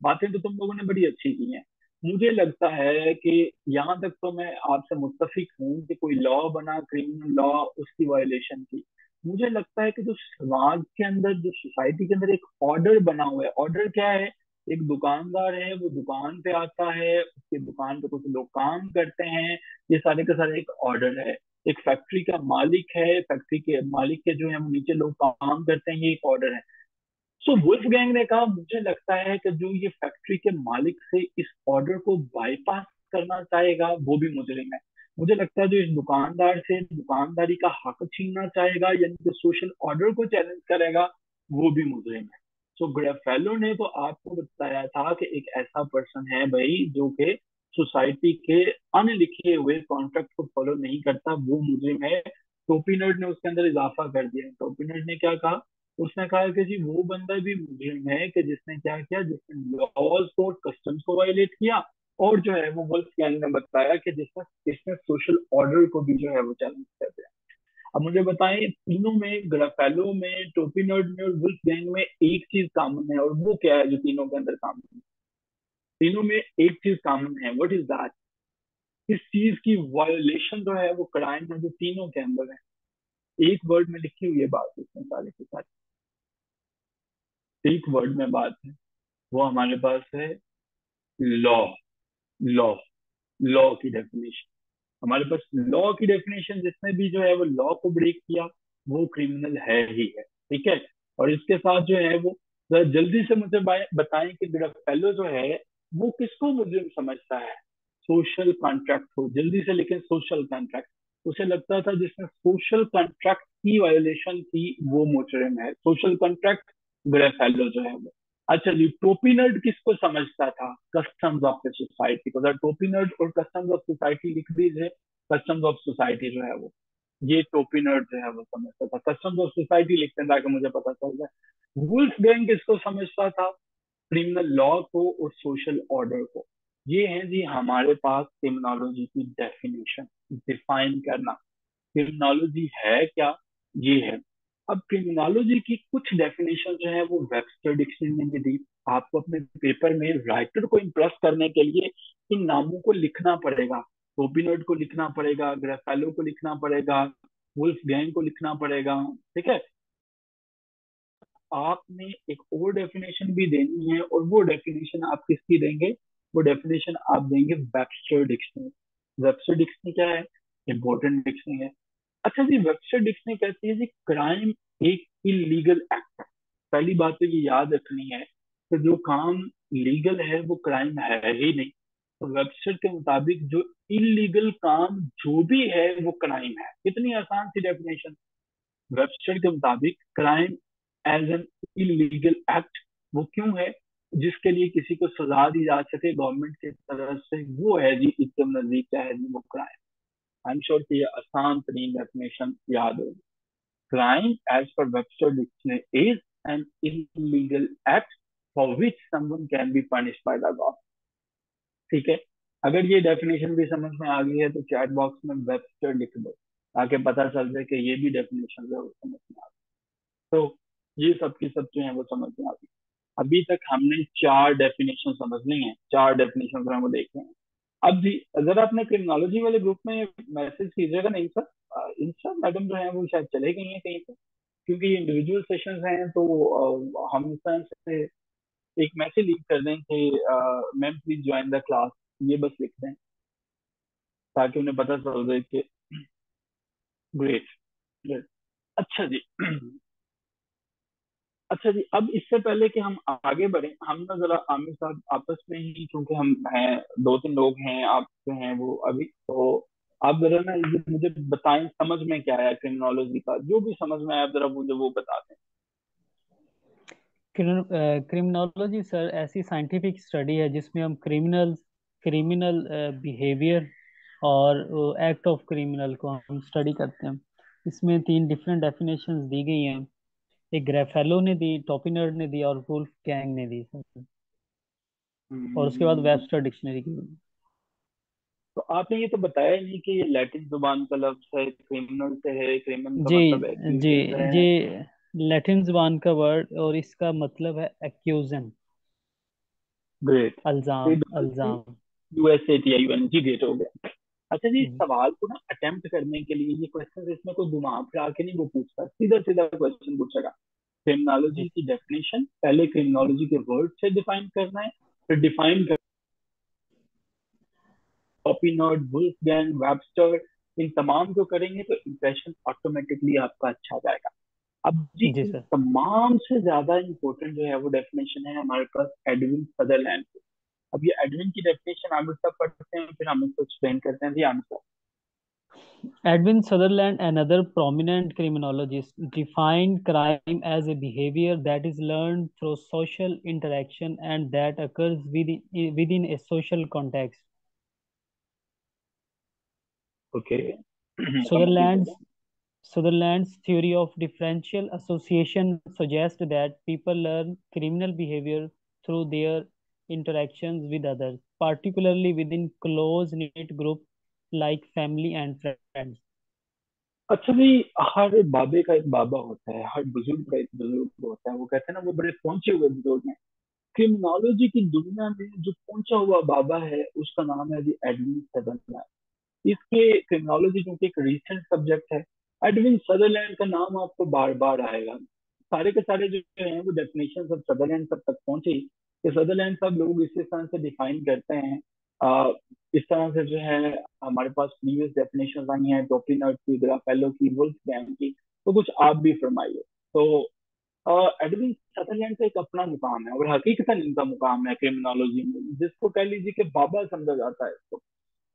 बातें तो तुम लोगों ने बड़ी अच्छी की हैं। मुझे लगता है कि यहाँ तक तो मैं आपसे मुत्तफिक हूँ कि कोई लॉ बना, क्रिमिनल लॉ, उसकी वायलेशन की। मुझे लगता है कि जो समाज के अंदर, जो सोसाइटी के अंदर एक ऑर्डर बना हुआ है, ऑर्डर क्या है? एक दुकानदार है, वो दुकान पे आता है, उसकी दुकान पे कुछ लोग काम करते हैं, ये सारे का सारा एक ऑर्डर है। एक फैक्ट्री का मालिक है, फैक्ट्री के मालिक के जो है वो नीचे लोग काम करते हैं, ये एक ऑर्डर है। सो वुल्फ गैंग ने कहा मुझे लगता है कि जो ये फैक्ट्री के मालिक से इस ऑर्डर को बाईपास करना चाहेगा वो भी मुजरिम है। मुझे लगता है जो इस दुकानदार से दुकानदारी का हक छीनना चाहेगा, यानी कि सोशल ऑर्डर को चैलेंज करेगा, वो भी मुजरिम है। सो ग्रेफेलो ने तो आपको बताया था कि एक ऐसा पर्सन है भाई जो कि सोसाइटी के अनलिखे हुए कॉन्ट्रैक्ट को फॉलो नहीं करता, वो मुजरिम है। टोपीनर्ड ने उसके अंदर इजाफा कर दिया। टोपीनर्ड ने क्या कहा? उसने कहा कि जी वो बंदा भी मुजरिम है कि जिसने क्या किया, जिसने लॉज को, कस्टम्स को वायलेट किया, और जो है वो वुल्फ गैंग ने बताया कि जिसने इसने सोशल ऑर्डर को भी जो है वो चैलेंज कर दिया। अब मुझे बताएं, तीनों में, ग्राफेलो में, टोपिनर्ड में और वुल्फ गैंग में एक चीज कॉमन है, और वो क्या है जो तीनों के अंदर कॉमन है? तीनों में एक चीज कॉमन है, व्हाट इज दैट? इस चीज की वायोलेशन जो है वो क्राइम है जो तीनों के अंदर है। एक वर्ड में लिखी हुई है बात इसमें सारे के सारे, एक वर्ड में बात है, वो हमारे पास है लॉ। लॉ, लॉ की डेफिनेशन। हमारे पास लॉ की डेफिनेशन, जिसने भी जो है वो लॉ को ब्रेक किया वो क्रिमिनल है ही है, ठीक है। और इसके साथ जो है वो जरा जल्दी से मुझे बताएं कि ग्रेग फेलो जो है वो किसको मुजरिम समझता है। सोशल कॉन्ट्रैक्ट को जल्दी से, लेकिन सोशल कॉन्ट्रैक्ट उसे लगता था जिसने सोशल कॉन्ट्रैक्ट की वायोलेशन की वो मुजरिम है, सोशल कॉन्ट्रैक्ट ग्रेग फेलो जो है वो। अच्छा जी, टोपीनर्ड किसको समझता था? कस्टम्स ऑफ द सोसाइटी को। टोपीनर्ड और कस्टम्स ऑफ सोसाइटी लिख दीजिए। कस्टम्स ऑफ सोसाइटी जो है वो, ये टोपीनर्ड जो है वो समझता था। कस्टम्स ऑफ सोसाइटी लिखते हैं ताकि मुझे पता चल जाए। वुल्फ गैंग किसको समझता था? क्रिमिनल लॉ को और सोशल ऑर्डर को। ये है जी हमारे पास क्रिमिनोलॉजी की डेफिनेशन, डिफाइन करना क्रिमिनोलॉजी है क्या, ये है। अब क्रिमिनोलॉजी की कुछ डेफिनेशन जो है वो वेबस्टर डिक्शनरी ने दी। आपको अपने पेपर में राइटर को इम्प्रेस करने के लिए इन नामों को लिखना पड़ेगा। टोपीनर्ड को लिखना पड़ेगा, ग्रेफेलो को लिखना पड़ेगा, वुल्फ गैंग को लिखना पड़ेगा, ठीक है। आपने एक और डेफिनेशन भी देनी है, और वो डेफिनेशन आप किसकी देंगे? वो डेफिनेशन आप देंगे वेबस्टर डिक्शनरी। वेबस्टर डिक्शनरी क्या है? इंपॉर्टेंट डिक्शनरी है। अच्छा जी, वेबस्टर डिक्शनरी कहती है जी क्राइम एक इलीगल एक्ट है। पहली बात तो ये याद रखनी है कि जो काम लीगल है वो क्राइम है ही नहीं। तो वेबस्टर के मुताबिक जो इलीगल काम जो भी है वो क्राइम है। कितनी आसान सी डेफिनेशन। वेबस्टर के मुताबिक crime as an illegal act वो क्यों है? जिसके लिए किसी को सजा दी जा सके गवर्नमेंट की तरफ से, वो है जी इसके नजदीक क्या है जी, वो क्राइम। आई एम श्योर कि ये आसान तरीन डेफिनेशन याद होगी। Crime as per Webster dictionary is an illegal act for which someone can be punished by the law. ठीक है। अगर ये डेफिनेशन भी समझ में आ गई है तो चैट बॉक्स में वेबस्टर लिख दो ताकि पता चल जाए कि ये भी डेफिनेशन जो है वो समझ में आ गई। तो ये सब की सब जो है वो समझ में आ गई। अभी तक हमने 4 डेफिनेशन समझ ली हैं, 4 डेफिनेशन जो है वो देखे हैं। अब जी अगर आपने क्रिमिनोलॉजी वाले ग्रुप में मैसेज कीजिएगा नहीं सर, इंस्टा मैडम जो है वो शायद चले गई हैं कहीं पे, क्योंकि ये इंडिविजुअल सेशंस हैं। तो हम इस तरह से एक मैसेज लीक कर दें कि ma'am please join the class, ये बस लिख दें ताकि उन्हें पता चल जाए कि ग्रेट ग्रेट। अच्छा जी अच्छा जी, अब इससे पहले कि हम आगे बढ़े, हम ना जरा आमिर साहब आपस में ही, क्योंकि हम हैं 2-3 लोग हैं, आप जो हैं वो अभी तो आप जरा ना ये मुझे बताएं समझ में क्या आया क्रिमिनोलॉजी का, जो भी समझ में आया आप जरा मुझे वो बता दें। क्रिमिनोलॉजी सर ऐसी साइंटिफिक स्टडी है जिसमें हम क्रिमिनल क्रिमिनल बिहेवियर और एक्ट ऑफ क्रिमिनल को हम स्टडी करते हैं। इसमें 3 डिफरेंट डेफिनेशंस दी गई हैं। एक ग्रेफेलो ने दी, टोपिनर ने दी और वुल्फ गैंग ने दी सर। और उसके बाद वेबस्टर डिक्शनरी की। तो आपने ये तो बताया ही नहीं कि ये लैटिन जुबान का लफ्ज है, क्रिमिनल से है, क्रिमिनल का जी मतलब जी एक्यूज है। जी, लैटिन जुबान का वर्ड और इसका मतलब है एक्यूजन, ग्रेट। अल्जाम अल्जाम। USATIUNG ग्रेट हो गया। अच्छा जी, इस सवाल को ना अटेम्प्ट करने के लिए ये क्वेश्चन इसमें कोई दिमाग फिरा के नहीं वो पूछता, सीधा सीधा क्वेश्चन पूछेगा। क्रिमिनोलॉजी जी की डेफिनेशन पहले क्रिमिनोलॉजी के वर्ड से डिफाइन करना है, फिर डिफाइन कर टोपिनर्ड, वुल्फगैंग, वेबस्टर, इन तमाम को करेंगे तो इंप्रेशन ऑटोमेटिकली आपका अच्छा जाएगा। अब जी जी इन सर। तमाम से ज्यादा इंपॉर्टेंट जो है वो डेफिनेशन है हमारे पास एडविन सदरलैंड की। अब ये एडविन की डेफिनेशन आमिर साहब पढ़ते हैं, फिर हम इसको एक्सप्लेन करते हैं जी आमिर साहब। Edwin Sutherland, another prominent criminologist, defined crime as a behavior that is learned through social interaction and that occurs within a social context. Okay मुकम्मल Sutherland's कीजिएगा। Sutherland's theory of differential association suggests that people learn criminal behavior through their interactions with others, particularly within close-knit groups like family and friends. अच्छा जी, हर बाबे का एक बाबा होता है, हर बुजुर्ग का एक बुजुर्ग होता है। वो कहते हैं ना वो बड़े पहुंचे हुए बुजुर्ग हैं। क्रिमिनोलॉजी की दुनिया में जो पहुंचा हुआ बाबा है उसका नाम है जी एडविन सदरलैंड। इसके क्रिमिनोलॉजी क्योंकि एक रिसेंट सब्जेक्ट है, एडविन सदरलैंड का नाम आपको बार बार आएगा। सारे के सारे जो हैं वो डेफिनेशन सब सदरलैंड सब तक पहुंचे। कि सदरलैंड सब लोग इसी तरह से डिफाइन करते हैं इस तरह से जो है हमारे पास प्रीवियस डेफिनेशन आई हैं, टोपिनर की, ग्राफेलो की, वुल्फगैंग की। तो कुछ आप भी फरमाइए। तो एडविन सदरलैंड का एक अपना मुकाम है और हकीकतन इनका मुकाम है क्रिमिनोलॉजी में, जिसको कह लीजिए कि बाबा समझा जाता है इसको।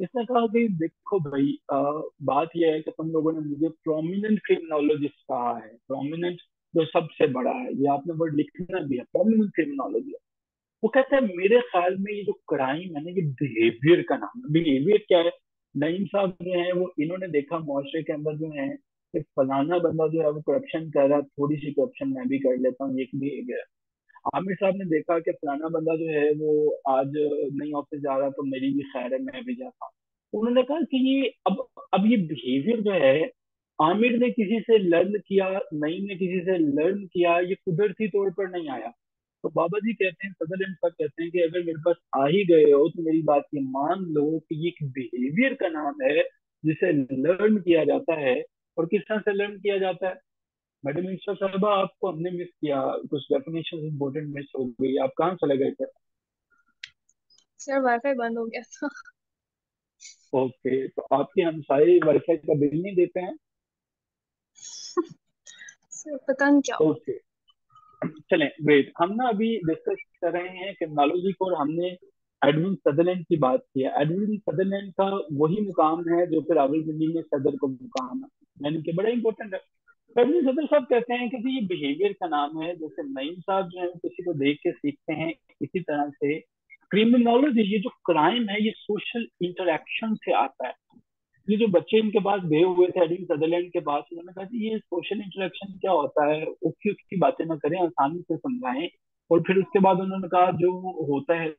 इसने कहा कि देखो भाई, बात यह है कि तुम लोगों ने मुझे प्रोमिनेंट क्रिमिनोलॉजिस्ट कहा है, प्रोमिनेंट जो सबसे बड़ा है, ये आपने वर्ड लिखना भी है, प्रोमिनेंट क्रिमिनोलॉजी। वो कहता है मेरे ख्याल में ये जो क्राइम है ना, ये बिहेवियर का नाम है। बिहेवियर क्या है? नईम साहब जो है वो इन्होंने देखा मुआशरे के अंदर जो है कि फलाना बंदा जो है वो करप्शन कर रहा है, थोड़ी सी करप्शन मैं भी कर लेता हूँ, ये एक बिहेवियर है। आमिर साहब ने देखा कि फलाना बंदा जो है वो आज नहीं ऑफिस जा रहा, तो मेरी भी खैर है, मैं भी जाता हूँ। उन्होंने कहा कि ये अब ये बिहेवियर जो है, आमिर ने किसी से लर्न किया, नईम ने किसी से लर्न किया, ये कुदरती तौर पर नहीं आया। तो बाबा जी कहते हैं, सदरलैंड साहब कहते हैं कि अगर मेरे पास आ ही गए हो तो मेरी बात ये मान लो कि ये एक बिहेवियर का नाम है जिसे लर्न किया जाता है। और किस तरह से लर्न किया जाता है? मैडम इंस्टा साहबा, आपको हमने मिस किया, कुछ डेफिनेशन इंपॉर्टेंट मिस हो गई, आप कहाँ चले गए थे? सर वाईफाई बंद हो गया था। ओके, तो आपके हमसाए वाईफाई का बिल नहीं देते हैं? सर पता नहीं क्या हुआ। ओके, चलें ग्रेट। हम ना अभी डिस्कस कर रहे हैं क्रिमिनोलॉजी को, और हमने एडविन सदरलैंड की बात की है। एडविन सदरलैंड का वही मुकाम है जो फिर रावलपिंडी में सदर का मुकाम है, यानी कि बड़ा इंपॉर्टेंट है। एडविन सदर साहब कहते हैं कि ये बिहेवियर का नाम है, जैसे नईम साहब जो है वो किसी को देख के सीखते हैं, इसी तरह से क्रिमिनोलॉजी, ये जो क्राइम है, ये सोशल इंटरेक्शन से आता है। ये जो बच्चे इनके पास गए हुए थे एडविन सदरलैंड के पास, उन्होंने कहा कि ये सोशल इंटरेक्शन क्या होता है, उसकी उसकी बातें ना करें, आसानी से समझाएं। और फिर उसके बाद उन्होंने कहा जो होता है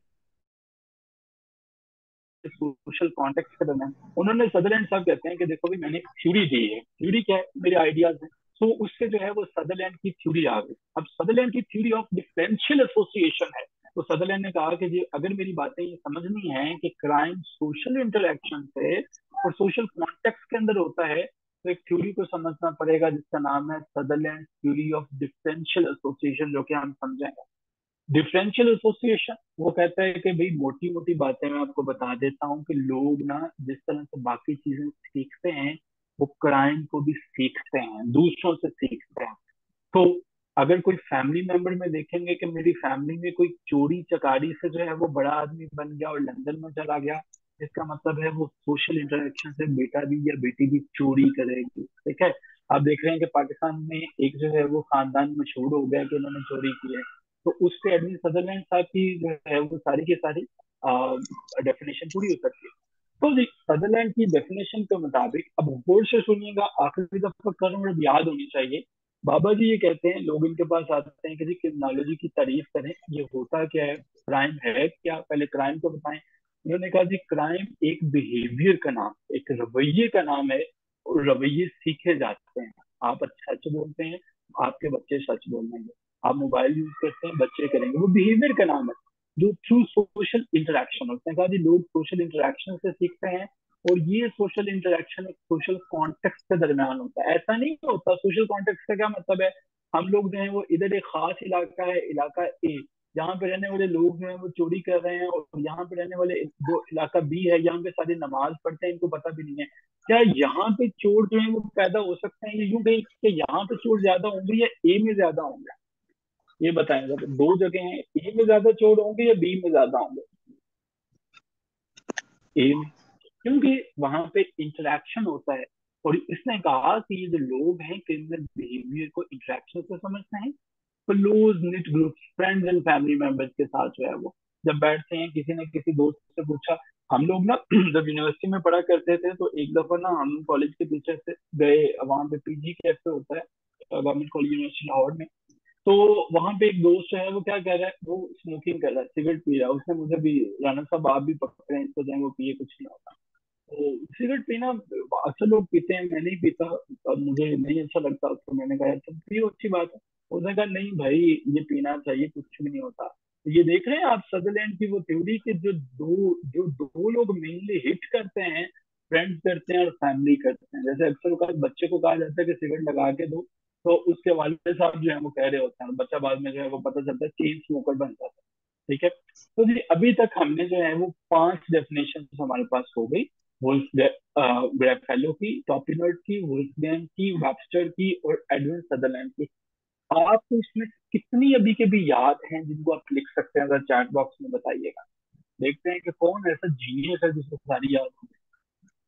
सोशल कॉन्टेक्स्ट के दरम्यान, उन्होंने, सदरलैंड साहब कहते हैं कि देखो भी मैंने थ्योरी दी है। थ्योरी क्या है? मेरे आइडियाज हैं। तो उससे जो है वो सदरलैंड की थ्योरी आ गई। अब सदरलैंड की थ्योरी ऑफ डिफरेंशियल एसोसिएशन है। तो सदरलैंड ने कहा कि जी अगर मेरी बातें ये समझनी है कि क्राइम सोशल इंटरेक्शन से और सोशल कॉन्टेक्स्ट के अंदर होता है, तो एक थ्योरी को समझना पड़ेगा जिसका नाम है Sutherland theory of differential association, जो कि हम समझेंगे। डिफरेंशियल एसोसिएशन वो कहता है कि भाई मोटी मोटी बातें मैं आपको बता देता हूँ कि लोग ना जिस तरह से बाकी चीजें सीखते हैं, वो क्राइम को भी सीखते हैं, दूसरों से सीखते हैं। तो अगर कोई फैमिली मेंबर में देखेंगे कि मेरी फैमिली में कोई चोरी चकारी से जो है वो बड़ा आदमी बन गया और लंदन में चला गया, इसका मतलब है वो सोशल इंटरेक्शन से बेटा भी या बेटी भी चोरी करेगी। ठीक है? आप देख रहे हैं कि पाकिस्तान में एक जो है वो खानदान मशहूर हो गया कि उन्होंने चोरी की है। तो उससे एडविन सदरलैंड साहब की जो है वो सारी की सारी डेफिनेशन पूरी हो सकती है। तो जी, सदरलैंड की डेफिनेशन के मुताबिक, अब गौर से सुनिएगा, आखिरी दफा कर रहा हूं, और याद होनी चाहिए। बाबा जी ये कहते हैं, लोग इनके पास आते हैं कि जी क्रिमिनोलॉजी की तारीफ करें, ये होता क्या है, क्राइम है क्या, पहले क्राइम को बताएं। उन्होंने कहा जी क्राइम एक बिहेवियर का नाम, एक रवैये का नाम है, और रवैये सीखे जाते हैं। आप सच बोलते हैं, आपके बच्चे सच बोलेंगे। आप मोबाइल यूज करते हैं, बच्चे करेंगे, वो बिहेवियर का नाम है जो थ्रू सोशल इंटरेक्शन। उसने कहा जी लोग सोशल इंटरेक्शन से सीखते हैं, और ये सोशल इंटरेक्शन एक सोशल कॉन्टेक्स्ट के दरमियान होता है। ऐसा नहीं होता, सोशल कॉन्टेक्स्ट का क्या मतलब है? हम लोग जो है वो इधर एक खास इलाका है, इलाका ए, यहाँ पे रहने वाले लोग जो है वो चोरी कर रहे हैं, और यहाँ पे रहने वाले जो इलाका बी है, यहाँ पे सारे नमाज पढ़ते हैं, इनको पता भी नहीं है। क्या यहाँ पे चोर जो है वो पैदा हो सकते हैं? ये यूं कहीं कि यहाँ पे चोर ज्यादा होंगे या ए में ज्यादा होंगे? ये बताएंगे, दो जगह हैं, ए में ज्यादा चोर होंगे या बी में ज्यादा होंगे? ए में, क्योंकि वहां पे इंटरेक्शन होता है। और इसने कहा कि ये जो लोग हैं क्रिमिनल बिहेवियर को इंटरेक्शन से समझते हैं। Close knit group, friends and family members के साथ जो है वो जब बैठते हैं, किसी ने किसी दोस्त से पूछा, हम लोग ना जब यूनिवर्सिटी में पढ़ा करते थे, तो एक दफा ना हम कॉलेज के पीछे से गए, वहां पे पीजी कैफे होता है गवर्नमेंट कॉलेज यूनिवर्सिटी लाहौर में। तो वहां पे एक दोस्त जो है वो क्या कह रहा है, वो स्मोकिंग कर रहा है, सिगरेट पी रहा है। उसने मुझे भी, राना साहब आप भी पकड़े इसको, जाए वो पिए, कुछ नहीं होता। तो सिगरेट पीना अक्सर लोग पीते हैं, मैं नहीं पीता, और मुझे नहीं अच्छा लगता उसको। मैंने कहा तुम पियो, अच्छी बात है। उसने कहा नहीं भाई, ये पीना चाहिए, कुछ भी नहीं होता। तो ये देख रहे हैं आप सदरलैंड की वो थ्योरी कि जो दो लोग मेनली हिट करते हैं, फ्रेंड्स करते हैं और फैमिली करते हैं। जैसे अक्सर का बच्चे को कहा जाता है कि सिगरेट लगा के दो, तो उसके वाले साहब जो है वो कह रहे होते हैं, और बच्चा बाद में जो है वो पता चलता है चेन स्मोकर बन जाता है। ठीक है। तो जी अभी तक हमने जो है वो 5 डेफिनेशन हमारे पास हो गई, वुल्फ ग्रेफेलो की, टॉपिनर्ड की, वुल्फगैंग की, वेब्स्टर की और एडविन सदरलैंड की। आपको इसमें कितनी अभी के भी याद हैं जिनको आप लिख सकते हैं, अगर चैट बॉक्स में बताइएगा। देखते हैं कि कौन ऐसा जीनियस है जिसको सारी याद हो।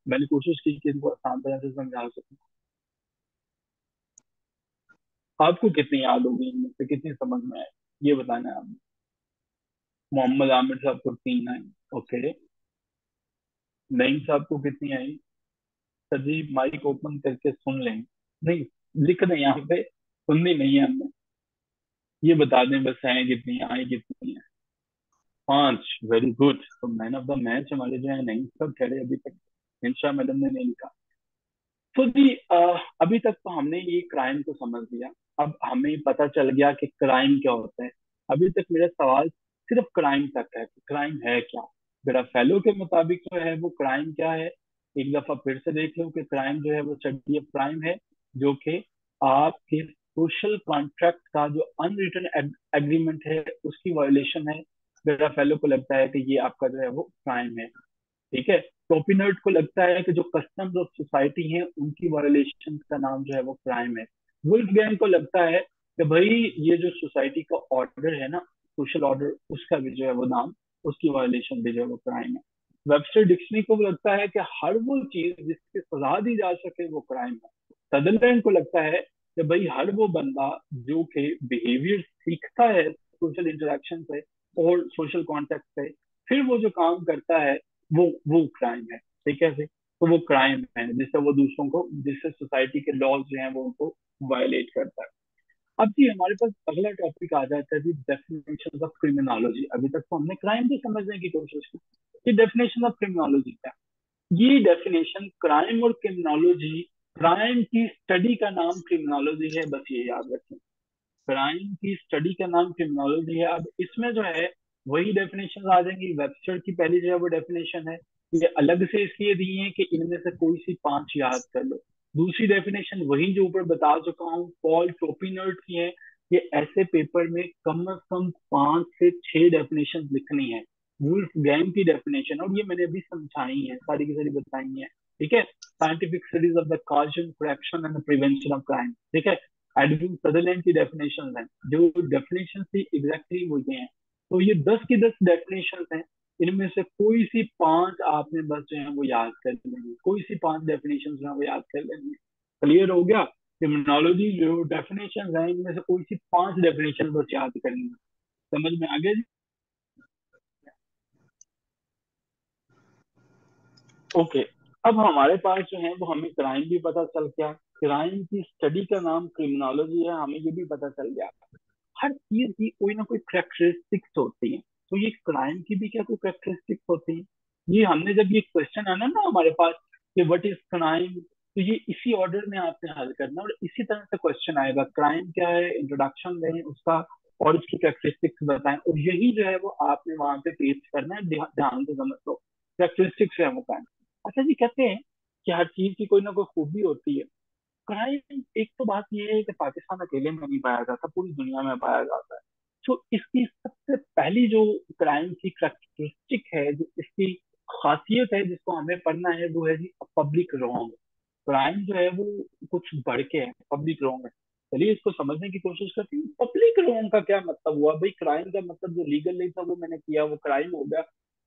मैंने कोशिश की कि इनको आसान तरह से समझा सकूं। आपको कितनी याद होगी, इनमें से कितनी समझ में आए, ये बताना है आपने। मोहम्मद आमिर साहब को 3 आई। ओके, नईम साहब को कितनी आई? सर जी माइक ओपन करके सुन लें, नहीं लिख दें यहाँ पे, सुननी नहीं है हमने, ये बता दें बस हैं कितनी आई कितनी है। 5, वेरी गुड। तो मैन ऑफ द मैच हमारे जो है नईम साहब कह रहे अभी तक, इंशा मैडम ने नहीं लिखा। तो जी अभी तक तो हमने ये क्राइम को समझ लिया, अब हमें पता चल गया कि क्राइम क्या होता है। अभी तक मेरा सवाल सिर्फ क्राइम तक है कि क्राइम है क्या। मेरा फेलो के मुताबिक जो है वो क्राइम क्या है, एक दफा फिर से देख लो कि क्राइम जो है वो स्टडी ऑफ क्राइम है, जो कि आपके सोशल कॉन्ट्रैक्ट का जो अनरिटन एग्रीमेंट है उसकी वायोलेशन है। मेरा फेलो को लगता है कि ये आपका जो है वो क्राइम है। ठीक है। टोपिनर्ड को लगता है कि जो कस्टम्स ऑफ सोसाइटी हैं उनकी वायोलेशन का नाम जो है वो क्राइम है। वुल्फ गैंग को लगता है कि भाई ये जो सोसाइटी का ऑर्डर है ना, सोशल ऑर्डर, उसका भी जो है वो नाम, उसकी वायोलेशन भी जो है वो क्राइम है। वेबस्टर डिक्शनरी को लगता है कि हर वो चीज जिसकी सजा दी जा सके वो क्राइम है। सदरलैंड को लगता है कि भाई हर वो बंदा जो कि बिहेवियर सीखता है सोशल इंटरेक्शन से और सोशल कॉन्टेक्ट से, फिर वो जो काम करता है वो क्राइम है। ठीक है। तो वो क्राइम है जिससे वो दूसरों को, जिससे सोसाइटी के लॉज जो हैं वो उनको वायलेट करता है। अब जी हमारे पास अगला टॉपिक आ जाता है जी, डेफिनेशन ऑफ क्रिमिनोलॉजी। अभी तक तो हमने क्राइम को समझने की कोशिश की कि डेफिनेशन ऑफ क्रिमिनोलॉजी क्या है। ये डेफिनेशन क्राइम और क्रिमिनोलॉजी, क्राइम की स्टडी का नाम क्रिमिनोलॉजी है, बस ये याद रखें। क्राइम की स्टडी का नाम क्रिमिनोलॉजी है। अब इसमें जो है वही डेफिनेशन आ जाएंगी। वेबस्टर की पहली जो है वो डेफिनेशन है, ये अलग से इसलिए दी है कि इनमें से कोई सी 5 याद कर लो। दूसरी डेफिनेशन वही जो ऊपर बता चुका हूँ, पॉल टोपिनर्ड की है। ये ऐसे पेपर में कम से कम 5 से 6 डेफिनेशन लिखनी है। वुल्फ गैंग की डेफिनेशन, और ये मैंने अभी समझाई है, सारी की सारी बताई है। ठीक है। Scientific studies of the causation, correction and prevention of crime. ठीक है। एडविन सदरलैंड की डेफिनेशन है, जो डेफिनेशन थी एग्जैक्टली वो ये हैं। तो ये 10 की 10 डेफिनेशन हैं, इनमें से कोई सी 5 आपने बस जो है वो याद कर लेंगे, कोई सी 5 डेफिनेशन जो है वो याद कर लेंगे। क्लियर हो गया? क्रिमिनोलॉजी जो डेफिनेशन है इनमें से कोई सी 5 डेफिनेशन बस याद करनी है। समझ में आ गया जी? ओके। अब हमारे पास जो है वो हमें क्राइम भी पता चल गया, क्राइम की स्टडी का नाम क्रिमिनोलॉजी है, हमें ये भी पता चल गया। हर चीज की कोई ना कोई करेक्टरिस्टिक्स होती है, तो ये क्राइम की भी क्या कोई करेक्टरिस्टिक्स होती है? ये हमने जब ये क्वेश्चन आना ना हमारे पास कि व्हाट इज क्राइम, तो ये इसी ऑर्डर में आपने हल करना और इसी तरह से क्वेश्चन आएगा, क्राइम क्या है, इंट्रोडक्शन दें उसका और उसकी करेक्टरिस्टिक्स बताएं, और यही जो है वो आपने वहां पे पेश करना है। ध्यान से समझ लो, करेक्टरिस्टिक्स है वो क्राइम। अच्छा जी, कहते हैं कि हर चीज की कोई ना कोई खूबी होती है। क्राइम, एक तो बात यह है कि पाकिस्तान अकेले में नहीं पाया जाता, पूरी दुनिया में पाया जाता है। तो इसकी सबसे पहली जो क्राइम की करेक्टरिस्टिक है, जो इसकी खासियत है जिसको हमें पढ़ना है, वो है जी पब्लिक रॉन्ग। क्राइम जो है वो कुछ बढ़ के है, पब्लिक रॉन्ग है। चलिए इसको समझने की कोशिश करते हैं। पब्लिक रॉन्ग का क्या मतलब हुआ भाई? क्राइम का मतलब जो लीगल नहीं था वो मैंने किया, वो क्राइम हो गया।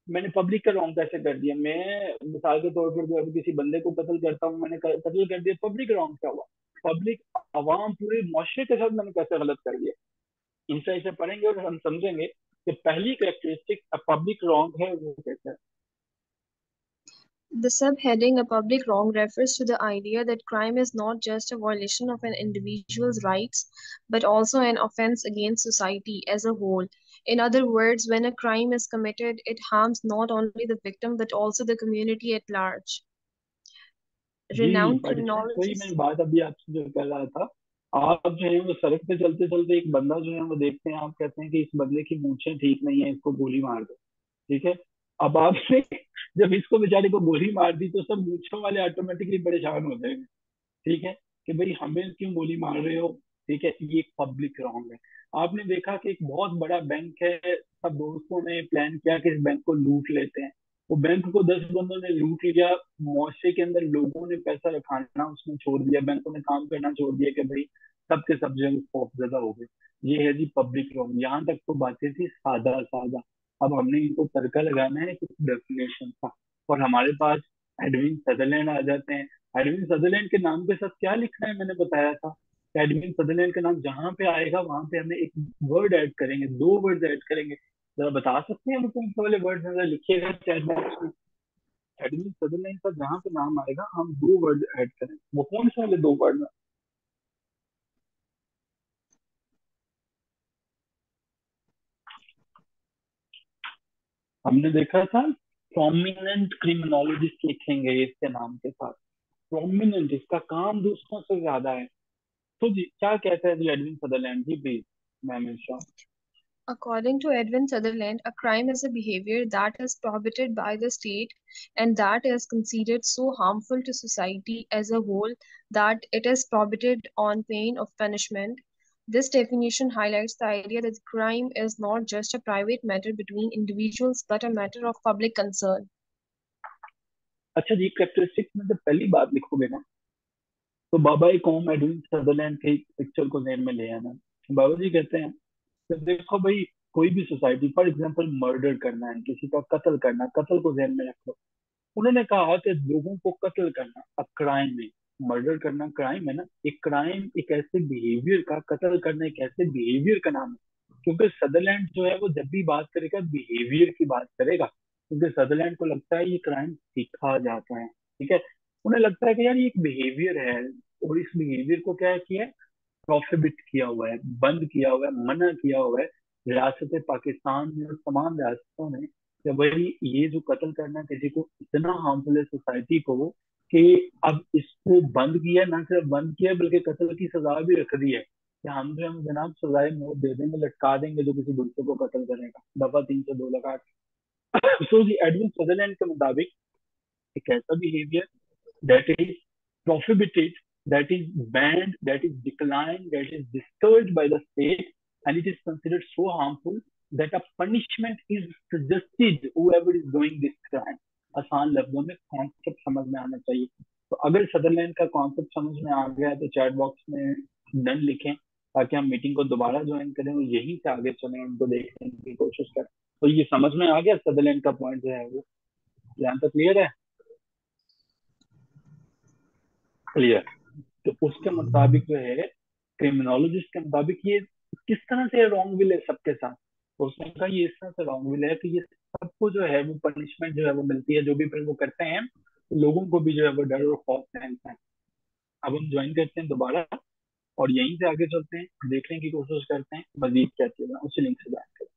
मैंने पब्लिक का रॉन्ग कैसे कर दिया? मैं मिसाल के तौर पर जो है किसी बंदे को कत्ल करता हूँ, मैंने कत्ल कर दिया, पब्लिक रॉन्ग क्या हुआ? पब्लिक, अवाम, पूरे मुआशरे के साथ मैंने कैसे गलत कर दिया? इनसे ऐसे पढ़ेंगे और हम समझेंगे कि पहली कैरेक्टरिस्टिक पब्लिक रॉन्ग है वो कैसे है। The subheading "A Public Wrong" refers to the idea that crime is not just a violation of an individual's rights, but also an offense against society as a whole. In other words, when a crime is committed, it harms not only the victim but also the community at large. जी Renowned बट वही criminologist मैं बात अभी आपसे जो कर रहा था, आप जो है वो सड़क पे चलते चलते एक बंदा जो है वो देखते हैं, आप कहते हैं कि इस बंदे की मूंछें ठीक नहीं है, इसको गोली मार दो। ठीक है। अब आपने जब इसको बेचारे को गोली मार दी तो सब मूंछों वाले ऑटोमेटिकली परेशान हो जाएंगे। ठीक है, कि भाई हमें क्यों गोली मार रहे हो? ठीक है, ये एक पब्लिक रॉन्ग है। आपने देखा कि एक बहुत बड़ा बैंक है, सब दोस्तों ने प्लान किया कि इस बैंक को लूट लेते हैं। वो बैंक को 10 बंदों ने लूट लिया। मुआशरे के अंदर लोगों ने पैसा रखाना उसमें छोड़ दिया, बैंकों ने काम करना छोड़ दिया कि भाई सबके सब जो है खौफजदा हो गए। ये है जी पब्लिक रॉन्ग। यहाँ तक तो बातें थी सादा सादा। अब हमने इनको तड़का लगाना है कुछ डेफिनेशन का, और हमारे पास एडविन सदरलैंड आ जाते हैं। एडविन सदरलैंड के नाम के साथ क्या लिखना है मैंने बताया था। एडविन सदरलैंड का नाम जहां पे आएगा वहां पे हमें एक वर्ड ऐड करेंगे, 2 वर्ड ऐड करेंगे। जरा बता सकते हैं कौन से वाले वर्ड जरा लिखिएगा चैट बॉक्स में। एडविन सदरलैंड का जहां पे नाम आएगा हम 2 वर्ड ऐड करें, वो कौन से वाले 2 वर्ड? हमने देखा था प्रोमिनेंट क्रिमिनोलॉजिस्ट लिखेंगे इसके नाम के साथ। प्रोमिनेंट, इसका काम दूसरों से ज्यादा है। तो जी क्या कहता है जी Edwin Sutherland ji, please ma'am इंशाल्लाह। According to Edwin Sutherland, a crime is a behavior that is prohibited by the state and that is considered so harmful to society as a whole that it is prohibited on pain of punishment. This definition highlights the idea that crime is not just a private matter between individuals but a matter of public concern. अच्छा जी, कैरेक्टरिस्टिक्स में जब पहली बात लिखोगे ना तो बाबा एक कॉम एडविन सदरलैंड की पिक्चर को ध्यान में ले आना। बाबा जी कहते हैं कि देखो भाई, कोई भी सोसाइटी, फॉर एग्जांपल मर्डर करना है, किसी का कत्ल करना, कत्ल को ध्यान में रखो। उन्होंने कहा कि लोगों को कत्ल करना अब क्राइम है। मर्डर करना क्राइम है ना। एक क्राइम एक ऐसे बिहेवियर का, कत्ल करना एक ऐसे बिहेवियर का नाम है। क्योंकि सदरलैंड जो है वो जब भी बात करेगा बिहेवियर की बात करेगा, क्योंकि सदरलैंड को लगता है ये क्राइम सीखा जाता है। ठीक है, उन्हें लगता है कि यार ये एक बिहेवियर है, और इस बिहेवियर को क्या किया है, प्रोहिबिट किया हुआ है, बंद किया हुआ है, मना किया हुआ है रियासत पाकिस्तान में और तमाम रियासतों ने। कि भाई ये जो कत्ल करना किसी को इतना हार्मफुल है सोसाइटी को, कि अब इसको बंद किया, ना सिर्फ बंद किया बल्कि कत्ल की सजा भी रख दी है कि हम जो हम जनाब सजाए मौत दे देंगे, लटका देंगे जो किसी दूसरे को कत्ल करेगा। दफा 302 लगा। सो जी एडविन सदरलैंड के मुताबिक एक ऐसा behaviour that is prohibited, that is banned, that is declined, that is disturbed by the state, and it is considered so harmful that a punishment is suggested whoever is doing this crime. आसान लफ्जों में कॉन्सेप्ट समझ में आना चाहिए। तो अगर सदरलैंड का कॉन्सेप्ट समझ में आ गया तो चैट बॉक्स में डन लिखें, ताकि हम मीटिंग को दोबारा ज्वाइन करें और यहीं से आगे चलें, उनको देखने की कोशिश करें। तो ये समझ में आ गया सदरलैंड का पॉइंट जो है वो, यहाँ तक क्लियर है? क्लियर। तो उसके मुताबिक जो है, क्रिमिनोलॉजिस्ट के मुताबिक ये किस तरह से रॉन्ग विल है सबके साथ। तो उसने कहा ये इस तरह से रॉन्ग विल है कि ये सबको जो है वो पनिशमेंट जो है वो मिलती है, जो भी फिर वो करते हैं तो लोगों को भी जो है वो डर और खौफ रहता है। अब हम ज्वाइन करते हैं दोबारा और यहीं से आगे चलते हैं, देखने की कोशिश करते हैं मजीद क्या चीज है, उसी लिंक से ज्वाइन करते हैं।